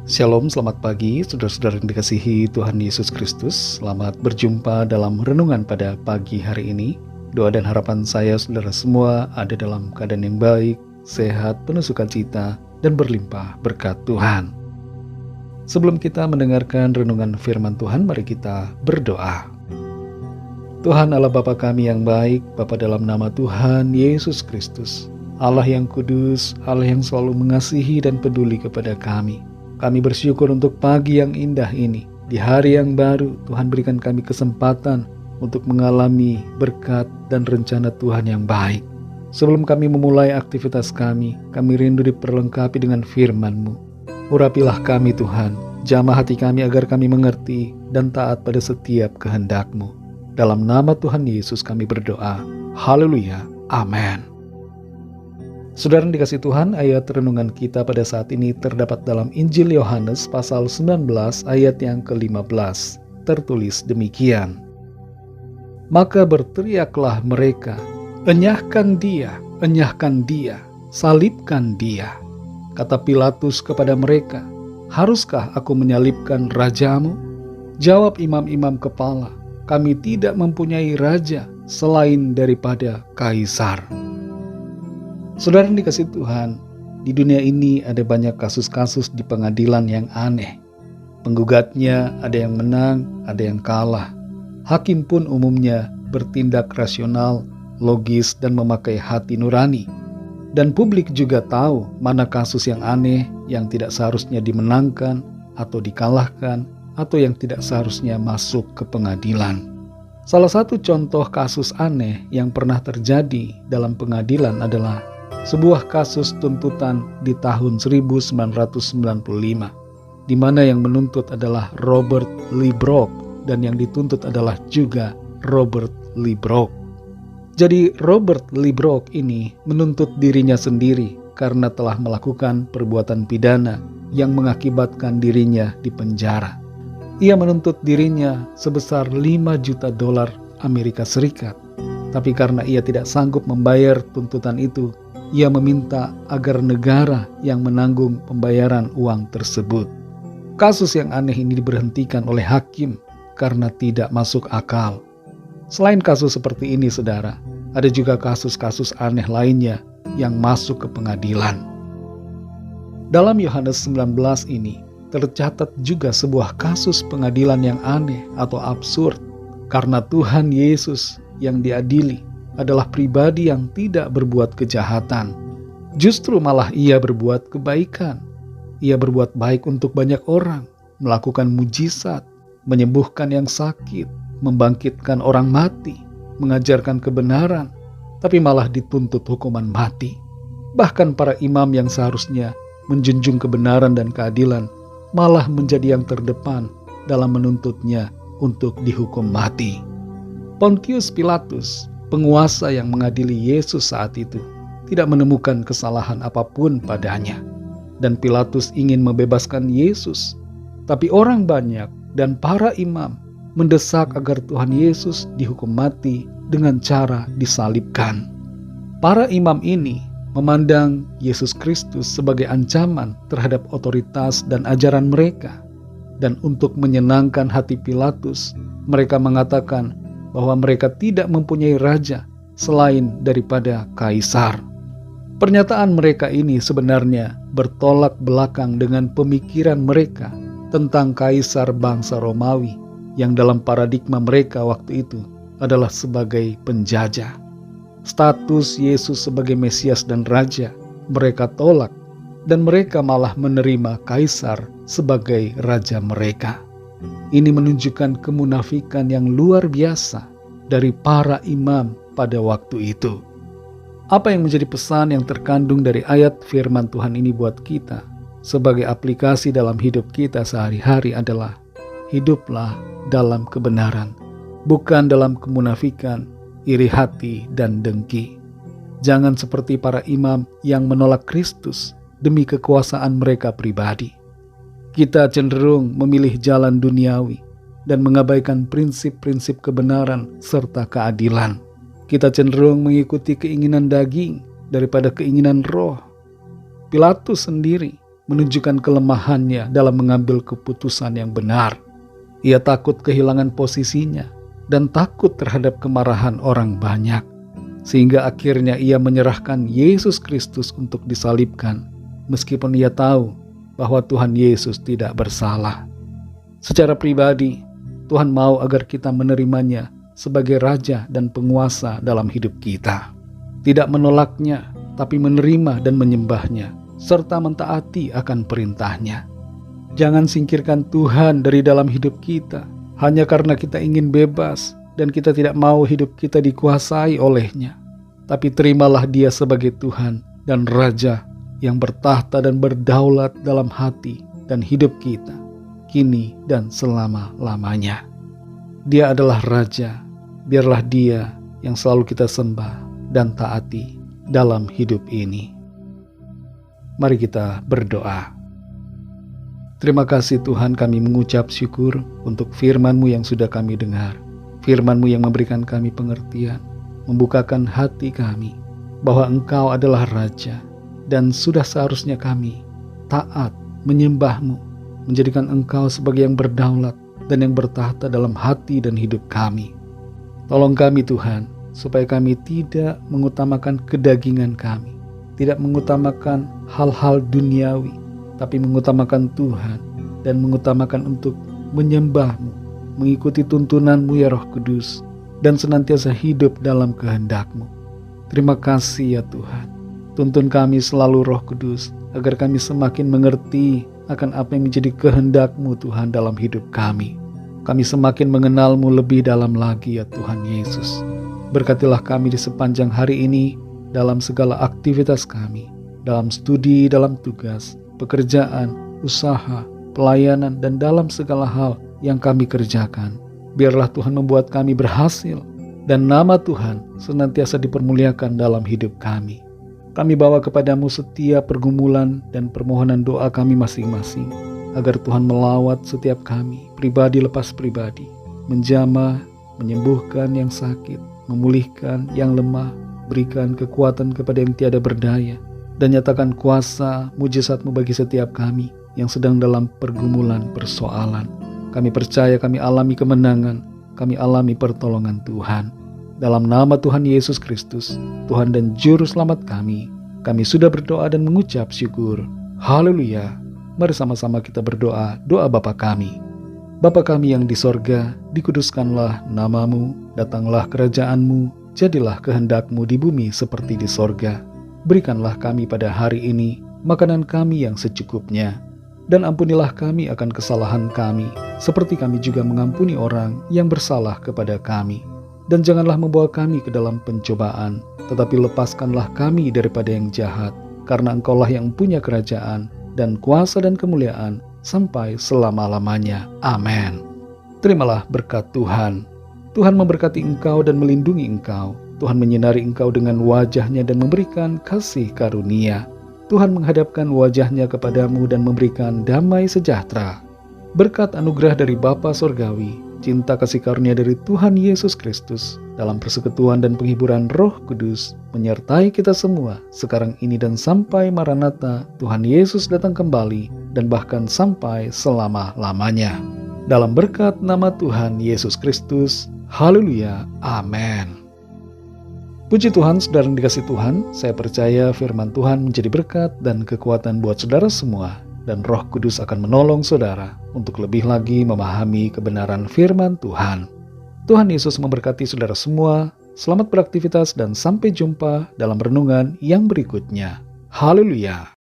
Shalom, selamat pagi saudara-saudara yang dikasihi Tuhan Yesus Kristus. Selamat berjumpa dalam renungan pada pagi hari ini. Doa dan harapan saya saudara semua ada dalam keadaan yang baik, sehat, penuh sukacita, dan berlimpah berkat Tuhan. Sebelum kita mendengarkan renungan firman Tuhan, mari kita berdoa. Tuhan Allah Bapa kami yang baik, Bapa dalam nama Tuhan Yesus Kristus, Allah yang kudus, Allah yang selalu mengasihi dan peduli kepada kami. Kami bersyukur untuk pagi yang indah ini. Di hari yang baru, Tuhan berikan kami kesempatan untuk mengalami berkat dan rencana Tuhan yang baik. Sebelum kami memulai aktivitas kami rindu diperlengkapi dengan firman-Mu. Urapilah kami Tuhan, jamah hati kami agar kami mengerti dan taat pada setiap kehendak-Mu. Dalam nama Tuhan Yesus kami berdoa. Haleluya. Amin. Saudara yang dikasihi Tuhan, ayat renungan kita pada saat ini terdapat dalam Injil Yohanes pasal 19 ayat yang ke-15. Tertulis demikian. Maka berteriaklah mereka, enyahkan dia, salibkan dia. Kata Pilatus kepada mereka, haruskah aku menyalibkan rajamu? Jawab imam-imam kepala, kami tidak mempunyai raja selain daripada Kaisar. Saudara yang dikasihi Tuhan, di dunia ini ada banyak kasus-kasus di pengadilan yang aneh. Penggugatnya ada yang menang, ada yang kalah. Hakim pun umumnya bertindak rasional, logis, dan memakai hati nurani. Dan publik juga tahu mana kasus yang aneh yang tidak seharusnya dimenangkan atau dikalahkan atau yang tidak seharusnya masuk ke pengadilan. Salah satu contoh kasus aneh yang pernah terjadi dalam pengadilan adalah sebuah kasus tuntutan di tahun 1995, di mana yang menuntut adalah Robert Lee Brock dan yang dituntut adalah juga Robert Lee Brock. Jadi Robert Lee Brock ini menuntut dirinya sendiri karena telah melakukan perbuatan pidana yang mengakibatkan dirinya dipenjara. Ia menuntut dirinya sebesar $5 juta Amerika Serikat. Tapi karena ia tidak sanggup membayar tuntutan itu, ia meminta agar negara yang menanggung pembayaran uang tersebut. Kasus yang aneh ini diberhentikan oleh hakim karena tidak masuk akal. Selain kasus seperti ini, saudara, ada juga kasus-kasus aneh lainnya yang masuk ke pengadilan. Dalam Yohanes 19 ini, tercatat juga sebuah kasus pengadilan yang aneh atau absurd, karena Tuhan Yesus yang diadili adalah pribadi yang tidak berbuat kejahatan. Justru malah ia berbuat kebaikan. Ia berbuat baik untuk banyak orang, melakukan mujizat, menyembuhkan yang sakit, membangkitkan orang mati, mengajarkan kebenaran, tapi malah dituntut hukuman mati. Bahkan para imam yang seharusnya menjunjung kebenaran dan keadilan malah menjadi yang terdepan dalam menuntutnya untuk dihukum mati. Pontius Pilatus, penguasa yang mengadili Yesus saat itu, tidak menemukan kesalahan apapun padanya. Dan Pilatus ingin membebaskan Yesus. Tapi orang banyak dan para imam mendesak agar Tuhan Yesus dihukum mati dengan cara disalibkan. Para imam ini memandang Yesus Kristus sebagai ancaman terhadap otoritas dan ajaran mereka. Dan untuk menyenangkan hati Pilatus, mereka mengatakan bahwa mereka tidak mempunyai raja selain daripada Kaisar. Pernyataan mereka ini sebenarnya bertolak belakang dengan pemikiran mereka tentang Kaisar bangsa Romawi yang dalam paradigma mereka waktu itu adalah sebagai penjajah. Status Yesus sebagai Mesias dan Raja mereka tolak, dan mereka malah menerima Kaisar sebagai raja mereka. Ini menunjukkan kemunafikan yang luar biasa dari para imam pada waktu itu. Apa yang menjadi pesan yang terkandung dari ayat firman Tuhan ini buat kita sebagai aplikasi dalam hidup kita sehari-hari adalah hiduplah dalam kebenaran, bukan dalam kemunafikan, iri hati, dan dengki. Jangan seperti para imam yang menolak Kristus demi kekuasaan mereka pribadi. Kita cenderung memilih jalan duniawi dan mengabaikan prinsip-prinsip kebenaran serta keadilan. Kita cenderung mengikuti keinginan daging daripada keinginan roh. Pilatus sendiri menunjukkan kelemahannya dalam mengambil keputusan yang benar. Ia takut kehilangan posisinya dan takut terhadap kemarahan orang banyak, sehingga akhirnya ia menyerahkan Yesus Kristus untuk disalibkan, meskipun ia tahu bahwa Tuhan Yesus tidak bersalah. Secara pribadi, Tuhan mau agar kita menerimanya sebagai Raja dan Penguasa dalam hidup kita. Tidak menolaknya, tapi menerima dan menyembahnya, serta mentaati akan perintahnya. Jangan singkirkan Tuhan dari dalam hidup kita, hanya karena kita ingin bebas dan kita tidak mau hidup kita dikuasai olehnya. Tapi terimalah Dia sebagai Tuhan dan Raja yang bertahta dan berdaulat dalam hati dan hidup kita, kini dan selama-lamanya. Dia adalah Raja, biarlah Dia yang selalu kita sembah dan taati dalam hidup ini. Mari kita berdoa. Terima kasih Tuhan, kami mengucap syukur untuk firman-Mu yang sudah kami dengar. Firman-Mu yang memberikan kami pengertian, membukakan hati kami bahwa Engkau adalah Raja, dan sudah seharusnya kami taat, menyembah-Mu, menjadikan Engkau sebagai yang berdaulat dan yang bertahta dalam hati dan hidup kami. Tolong kami Tuhan, supaya kami tidak mengutamakan kedagingan kami, tidak mengutamakan hal-hal duniawi, tapi mengutamakan Tuhan dan mengutamakan untuk menyembah-Mu, mengikuti tuntunan-Mu ya Roh Kudus, dan senantiasa hidup dalam kehendak-Mu. Terima kasih ya Tuhan. Tuntun kami selalu Roh Kudus, agar kami semakin mengerti akan apa yang menjadi kehendak-Mu Tuhan dalam hidup kami. Kami semakin mengenal-Mu lebih dalam lagi ya Tuhan Yesus. Berkatilah kami di sepanjang hari ini, dalam segala aktivitas kami, dalam studi, dalam tugas, pekerjaan, usaha, pelayanan, dan dalam segala hal yang kami kerjakan. Biarlah Tuhan membuat kami berhasil, dan nama Tuhan senantiasa dipermuliakan dalam hidup kami. Kami bawa kepadamu setiap pergumulan dan permohonan doa kami masing-masing, agar Tuhan melawat setiap kami, pribadi lepas pribadi, menjamah, menyembuhkan yang sakit, memulihkan yang lemah, berikan kekuatan kepada yang tiada berdaya, dan nyatakan kuasa mujizat-Mu bagi setiap kami yang sedang dalam pergumulan persoalan. Kami percaya kami alami kemenangan, kami alami pertolongan Tuhan. Dalam nama Tuhan Yesus Kristus, Tuhan dan Juru Selamat kami sudah berdoa dan mengucap syukur. Haleluya. Mari sama-sama kita berdoa, doa Bapa kami. Bapa kami yang di sorga, dikuduskanlah nama-Mu, datanglah kerajaan-Mu, jadilah kehendak-Mu di bumi seperti di sorga. Berikanlah kami pada hari ini makanan kami yang secukupnya, dan ampunilah kami akan kesalahan kami, seperti kami juga mengampuni orang yang bersalah kepada kami. Dan janganlah membawa kami ke dalam pencobaan, tetapi lepaskanlah kami daripada yang jahat, karena Engkaulah yang punya kerajaan, dan kuasa dan kemuliaan, sampai selama-lamanya. Amin. Terimalah berkat Tuhan. Tuhan memberkati engkau dan melindungi engkau. Tuhan menyinari engkau dengan wajah-Nya dan memberikan kasih karunia. Tuhan menghadapkan wajah-Nya kepadamu dan memberikan damai sejahtera. Berkat anugerah dari Bapa Sorgawi, cinta kasih karunia dari Tuhan Yesus Kristus, dalam persekutuan dan penghiburan Roh Kudus, menyertai kita semua, sekarang ini dan sampai Maranatha, Tuhan Yesus datang kembali, dan bahkan sampai selama-lamanya. Dalam berkat nama Tuhan Yesus Kristus, haleluya, amin. Puji Tuhan, saudara yang dikasihi Tuhan, saya percaya firman Tuhan menjadi berkat dan kekuatan buat saudara semua, dan Roh Kudus akan menolong saudara untuk lebih lagi memahami kebenaran firman Tuhan. Tuhan Yesus memberkati saudara semua. Selamat beraktivitas dan sampai jumpa dalam renungan yang berikutnya. Haleluya.